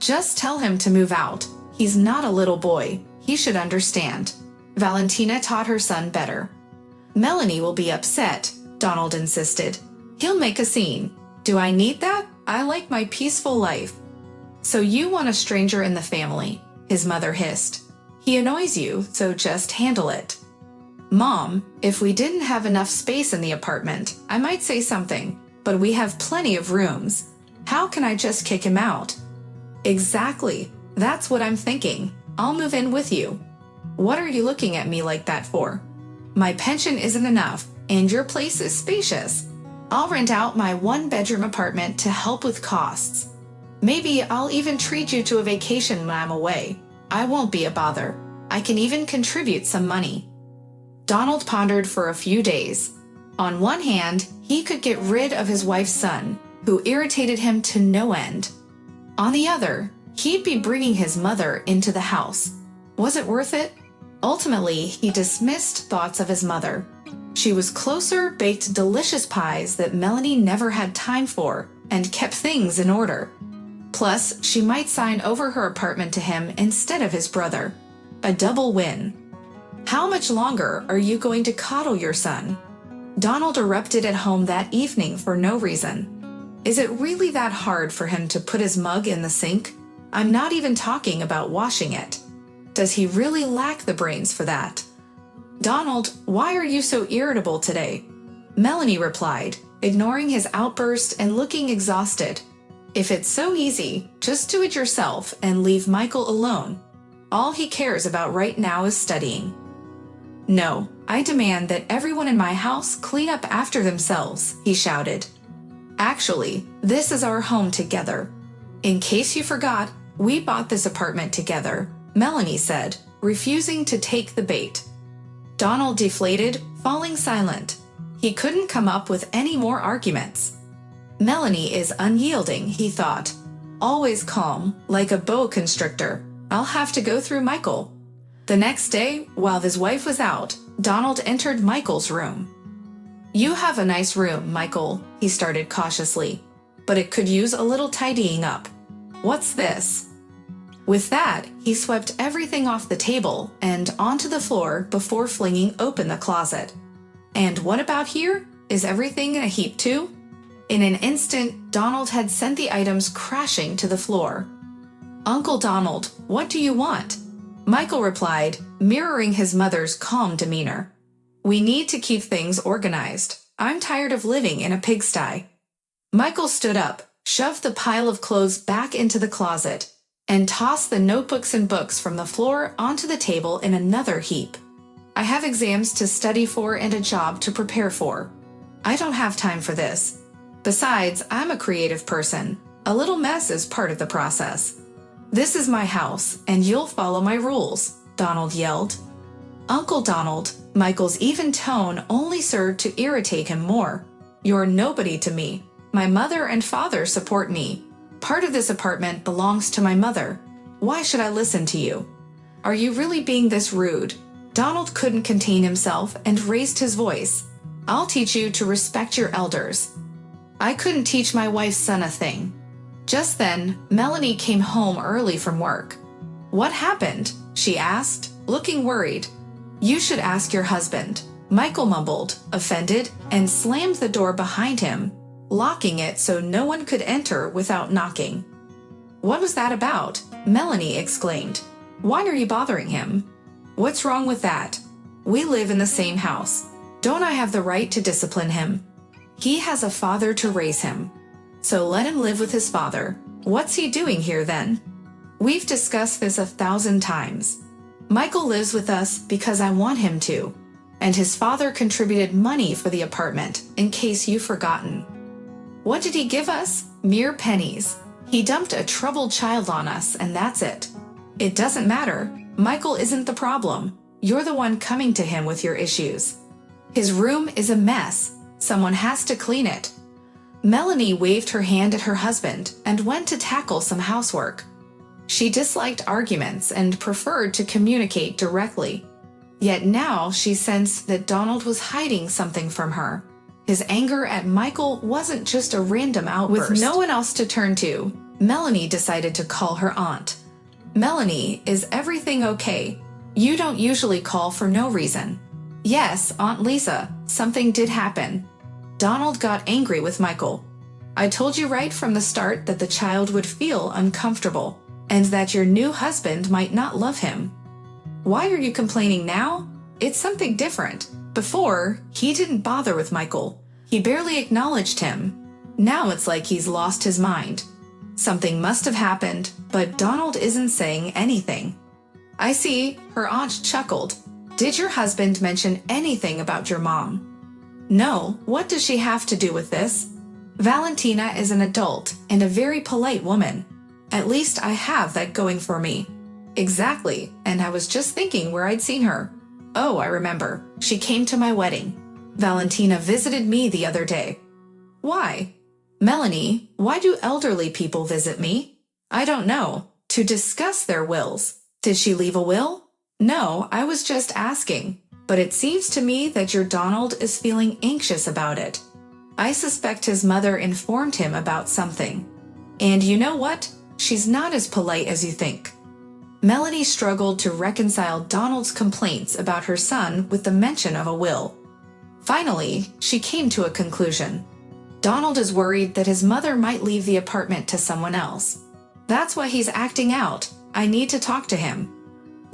Just tell him to move out. He's not a little boy. He should understand. Valentina taught her son better. Melanie will be upset, Donald insisted. He'll make a scene. Do I need that? I like my peaceful life. So you want a stranger in the family, his mother hissed. He annoys you, so just handle it. Mom, if we didn't have enough space in the apartment, I might say something, but we have plenty of rooms. How can I just kick him out? Exactly. That's what I'm thinking. I'll move in with you. What are you looking at me like that for? My pension isn't enough, and your place is spacious. I'll rent out my one-bedroom apartment to help with costs. Maybe I'll even treat you to a vacation when I'm away. I won't be a bother. I can even contribute some money. Donald pondered for a few days. On one hand, he could get rid of his wife's son, who irritated him to no end. On the other, he'd be bringing his mother into the house. Was it worth it? Ultimately, he dismissed thoughts of his mother. She was closer, baked delicious pies that Melanie never had time for, and kept things in order. Plus, she might sign over her apartment to him instead of his brother. A double win. How much longer are you going to coddle your son? Donald erupted at home that evening for no reason. Is it really that hard for him to put his mug in the sink? I'm not even talking about washing it. Does he really lack the brains for that? Donald, why are you so irritable today? Melanie replied, ignoring his outburst and looking exhausted. If it's so easy, just do it yourself and leave Michael alone. All he cares about right now is studying. No, I demand that everyone in my house clean up after themselves, he shouted. Actually, this is our home together. In case you forgot, we bought this apartment together, Melanie said, refusing to take the bait. Donald deflated, falling silent. He couldn't come up with any more arguments. Melanie is unyielding, he thought. Always calm, like a boa constrictor. I'll have to go through Michael. The next day, while his wife was out, Donald entered Michael's room. You have a nice room, Michael, he started cautiously, but it could use a little tidying up. What's this? With that, he swept everything off the table and onto the floor before flinging open the closet. And what about here? Is everything in a heap too? In an instant, Donald had sent the items crashing to the floor. Uncle Donald, what do you want? Michael replied, mirroring his mother's calm demeanor. We need to keep things organized. I'm tired of living in a pigsty. Michael stood up, shoved the pile of clothes back into the closet, and tossed the notebooks and books from the floor onto the table in another heap. I have exams to study for and a job to prepare for. I don't have time for this. Besides, I'm a creative person. A little mess is part of the process. This is my house, and you'll follow my rules, Donald yelled. Uncle Donald, Michael's even tone only served to irritate him more. You're nobody to me. My mother and father support me. Part of this apartment belongs to my mother. Why should I listen to you? Are you really being this rude? Donald couldn't contain himself and raised his voice. I'll teach you to respect your elders. I couldn't teach my wife's son a thing. Just then, Melanie came home early from work. What happened? She asked, looking worried. You should ask your husband. Michael mumbled, offended, and slammed the door behind him, locking it so no one could enter without knocking. What was that about? Melanie exclaimed. Why are you bothering him? What's wrong with that? We live in the same house. Don't I have the right to discipline him? He has a father to raise him. So let him live with his father. What's he doing here then? We've discussed this 1,000 times. Michael lives with us because I want him to, and his father contributed money for the apartment, in case you've forgotten. What did he give us? Mere pennies. He dumped a troubled child on us, and that's it. It doesn't matter. Michael isn't the problem. You're the one coming to him with your issues. His room is a mess. Someone has to clean it. Melanie waved her hand at her husband and went to tackle some housework. She disliked arguments and preferred to communicate directly. Yet now she sensed that Donald was hiding something from her. His anger at Michael wasn't just a random outburst. With no one else to turn to, Melanie decided to call her aunt. "Melanie, is everything okay? You don't usually call for no reason." "Yes, Aunt Lisa, something did happen." Donald got angry with Michael. "I told you right from the start that the child would feel uncomfortable, and that your new husband might not love him. Why are you complaining now? It's something different. Before, he didn't bother with Michael. He barely acknowledged him. Now it's like he's lost his mind. Something must have happened, but Donald isn't saying anything." "I see," her aunt chuckled. "Did your husband mention anything about your mom?" "No, what does she have to do with this? Valentina is an adult and a very polite woman. At least I have that going for me." "Exactly, and I was just thinking where I'd seen her. Oh, I remember. She came to my wedding. Valentina visited me the other day." "Why?" "Melanie, why do elderly people visit me?" "I don't know. To discuss their wills." "Did she leave a will?" "No, I was just asking. But it seems to me that your Donald is feeling anxious about it. I suspect his mother informed him about something. And you know what? She's not as polite as you think." Melanie struggled to reconcile Donald's complaints about her son with the mention of a will. Finally, she came to a conclusion. Donald is worried that his mother might leave the apartment to someone else. That's why he's acting out. I need to talk to him.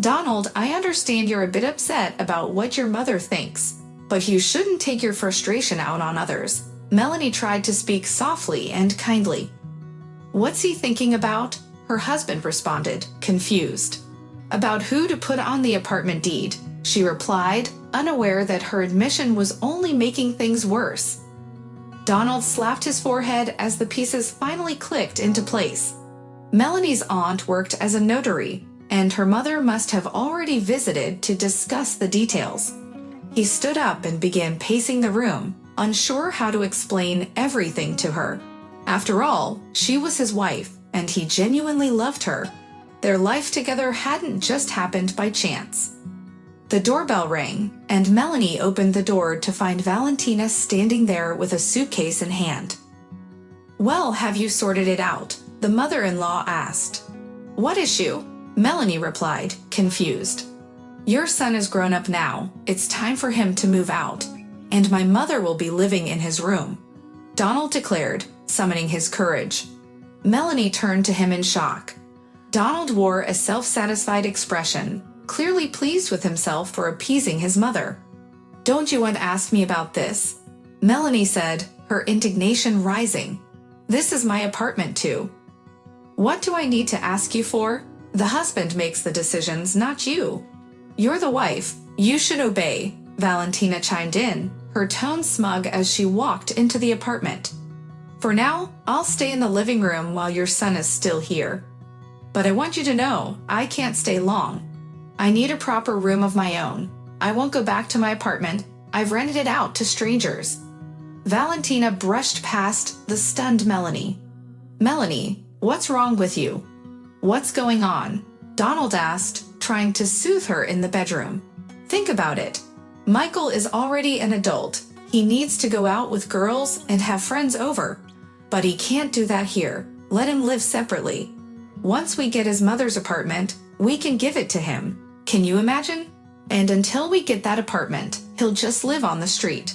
"Donald, I understand you're a bit upset about what your mother thinks, but you shouldn't take your frustration out on others." Melanie tried to speak softly and kindly. "What's he thinking about?" her husband responded, confused. "About who to put on the apartment deed," she replied, unaware that her admission was only making things worse. Donald slapped his forehead as the pieces finally clicked into place. Melanie's aunt worked as a notary, and her mother must have already visited to discuss the details. He stood up and began pacing the room, unsure how to explain everything to her. After all, she was his wife, and he genuinely loved her. Their life together hadn't just happened by chance. The doorbell rang, and Melanie opened the door to find Valentina standing there with a suitcase in hand. "Well, have you sorted it out?" the mother-in-law asked. "What issue?" Melanie replied, confused. "Your son is grown up now. It's time for him to move out, and my mother will be living in his room," Donald declared, summoning his courage. Melanie turned to him in shock. Donald wore a self-satisfied expression, clearly pleased with himself for appeasing his mother. "Don't you want to ask me about this?" Melanie said, her indignation rising. "This is my apartment too. What do I need to ask you for? The husband makes the decisions, not you. You're the wife. You should obey," Valentina chimed in, her tone smug as she walked into the apartment. "For now, I'll stay in the living room while your son is still here. But I want you to know, I can't stay long. I need a proper room of my own. I won't go back to my apartment. I've rented it out to strangers." Valentina brushed past the stunned Melanie. "Melanie, what's wrong with you? What's going on?" Donald asked, trying to soothe her in the bedroom. "Think about it. Michael is already an adult. He needs to go out with girls and have friends over. But he can't do that here. Let him live separately. Once we get his mother's apartment, we can give it to him. Can you imagine? And until we get that apartment, he'll just live on the street."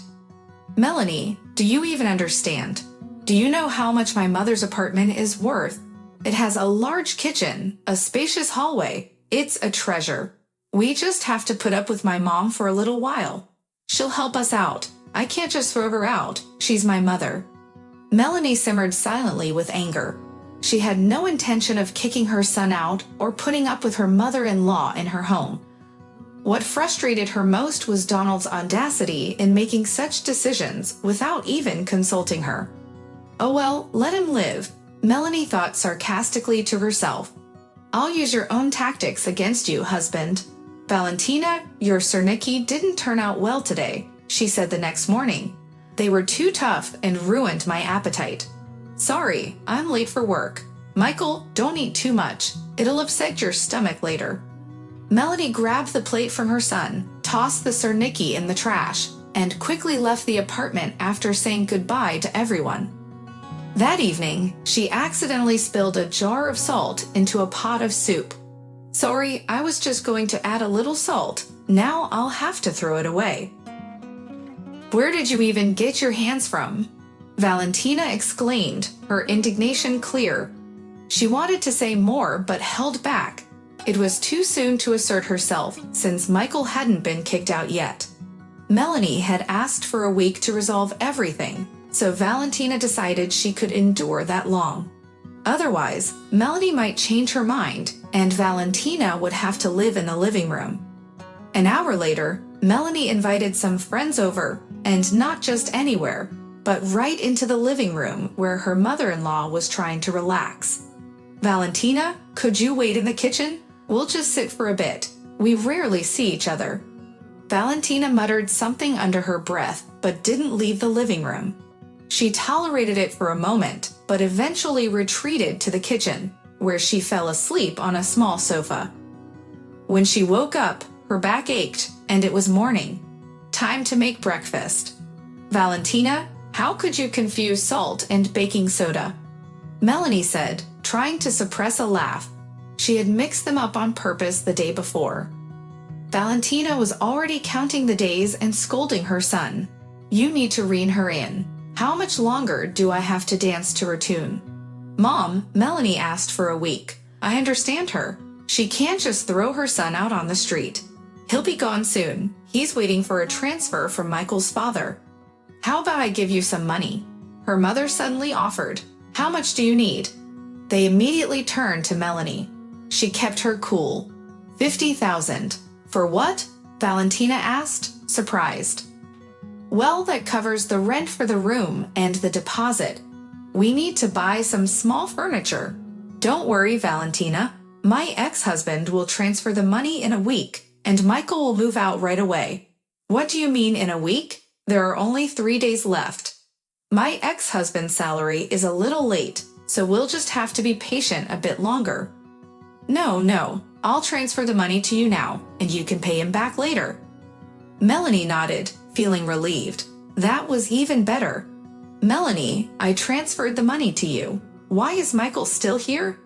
"Melanie, do you even understand? Do you know how much my mother's apartment is worth? It has a large kitchen, a spacious hallway. It's a treasure. We just have to put up with my mom for a little while. She'll help us out. I can't just throw her out. She's my mother." Melanie simmered silently with anger. She had no intention of kicking her son out or putting up with her mother-in-law in her home. What frustrated her most was Donald's audacity in making such decisions without even consulting her. "Oh well, let him live," Melanie thought sarcastically to herself. "I'll use your own tactics against you, husband. Valentina, your Cernicki didn't turn out well today," she said the next morning. "They were too tough and ruined my appetite. Sorry, I'm late for work. Michael, don't eat too much. It'll upset your stomach later." Melanie grabbed the plate from her son, tossed the Cernicki in the trash, and quickly left the apartment after saying goodbye to everyone. That evening, she accidentally spilled a jar of salt into a pot of soup. "Sorry, I was just going to add a little salt. Now I'll have to throw it away." "Where did you even get your hands from?" Valentina exclaimed, her indignation clear. She wanted to say more but held back. It was too soon to assert herself since Michael hadn't been kicked out yet. Melanie had asked for a week to resolve everything, so Valentina decided she could endure that long. Otherwise, Melanie might change her mind, and Valentina would have to live in the living room. An hour later, Melanie invited some friends over, and not just anywhere, but right into the living room where her mother-in-law was trying to relax. "Valentina, could you wait in the kitchen? We'll just sit for a bit. We rarely see each other." Valentina muttered something under her breath, but didn't leave the living room. She tolerated it for a moment, but eventually retreated to the kitchen, where she fell asleep on a small sofa. When she woke up, her back ached, and it was morning. Time to make breakfast. "Valentina, how could you confuse salt and baking soda?" Melanie said, trying to suppress a laugh. She had mixed them up on purpose the day before. Valentina was already counting the days and scolding her son. "You need to rein her in. How much longer do I have to dance to her tune?" "Mom, Melanie asked for a week. I understand her. She can't just throw her son out on the street. He'll be gone soon. He's waiting for a transfer from Michael's father." "How about I give you some money?" her mother suddenly offered. "How much do you need?" They immediately turned to Melanie. She kept her cool. 50,000. "For what?" Valentina asked, surprised. "Well, that covers the rent for the room and the deposit. We need to buy some small furniture." "Don't worry, Valentina. My ex-husband will transfer the money in a week, and Michael will move out right away." "What do you mean in a week? There are only 3 days left." "My ex-husband's salary is a little late, so we'll just have to be patient a bit longer." No, I'll transfer the money to you now, and you can pay him back later." Melanie nodded, feeling relieved. That was even better. "Melanie, I transferred the money to you. Why is Michael still here?"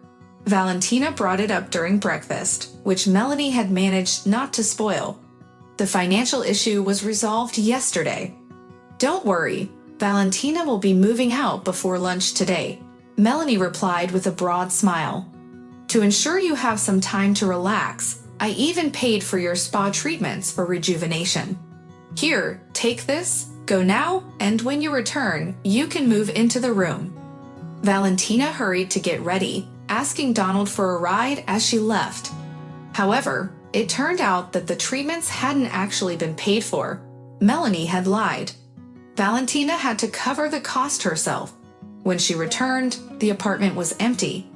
Valentina brought it up during breakfast, which Melanie had managed not to spoil. "The financial issue was resolved yesterday." "Don't worry, Valentina will be moving out before lunch today," Melanie replied with a broad smile. "To ensure you have some time to relax, I even paid for your spa treatments for rejuvenation. Here, take this, go now, and when you return, you can move into the room." Valentina hurried to get ready, asking Donald for a ride as she left. However, it turned out that the treatments hadn't actually been paid for. Melanie had lied. Valentina had to cover the cost herself. When she returned, the apartment was empty.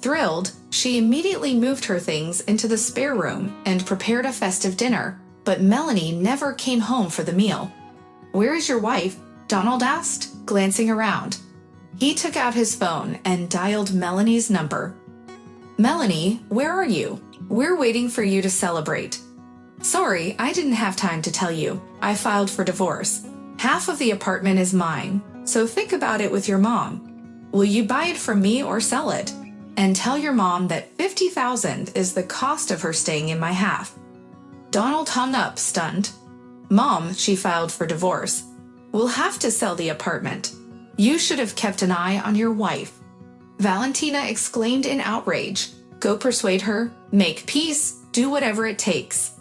Thrilled, she immediately moved her things into the spare room and prepared a festive dinner, but Melanie never came home for the meal. "Where is your wife?" Donald asked, glancing around. He took out his phone and dialed Melanie's number. "Melanie, where are you? We're waiting for you to celebrate." "Sorry, I didn't have time to tell you. I filed for divorce. Half of the apartment is mine, so think about it with your mom. Will you buy it from me or sell it? And tell your mom that 50,000 is the cost of her staying in my half." Donald hung up, stunned. "Mom, she filed for divorce. We'll have to sell the apartment. You should have kept an eye on your wife." Valentina exclaimed in outrage. "Go persuade her, make peace, do whatever it takes."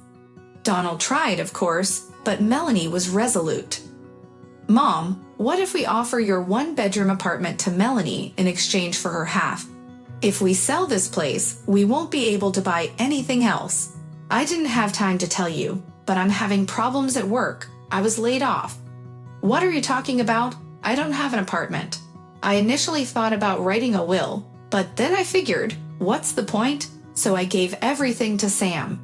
Donald tried, of course, but Melanie was resolute. "Mom, what if we offer your one-bedroom apartment to Melanie in exchange for her half? If we sell this place, we won't be able to buy anything else. I didn't have time to tell you, but I'm having problems at work. I was laid off." "What are you talking about? I don't have an apartment. I initially thought about writing a will, but then I figured, what's the point? So I gave everything to Sam."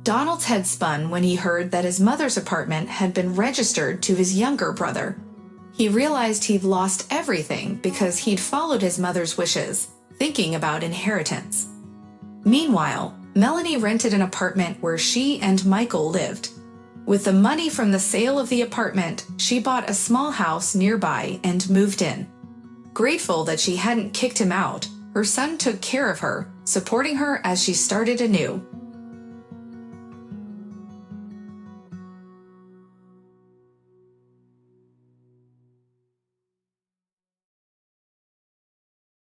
Donald's head spun when he heard that his mother's apartment had been registered to his younger brother. He realized he'd lost everything because he'd followed his mother's wishes, thinking about inheritance. Meanwhile, Melanie rented an apartment where she and Michael lived. With the money from the sale of the apartment, she bought a small house nearby and moved in. Grateful that she hadn't kicked him out, her son took care of her, supporting her as she started anew.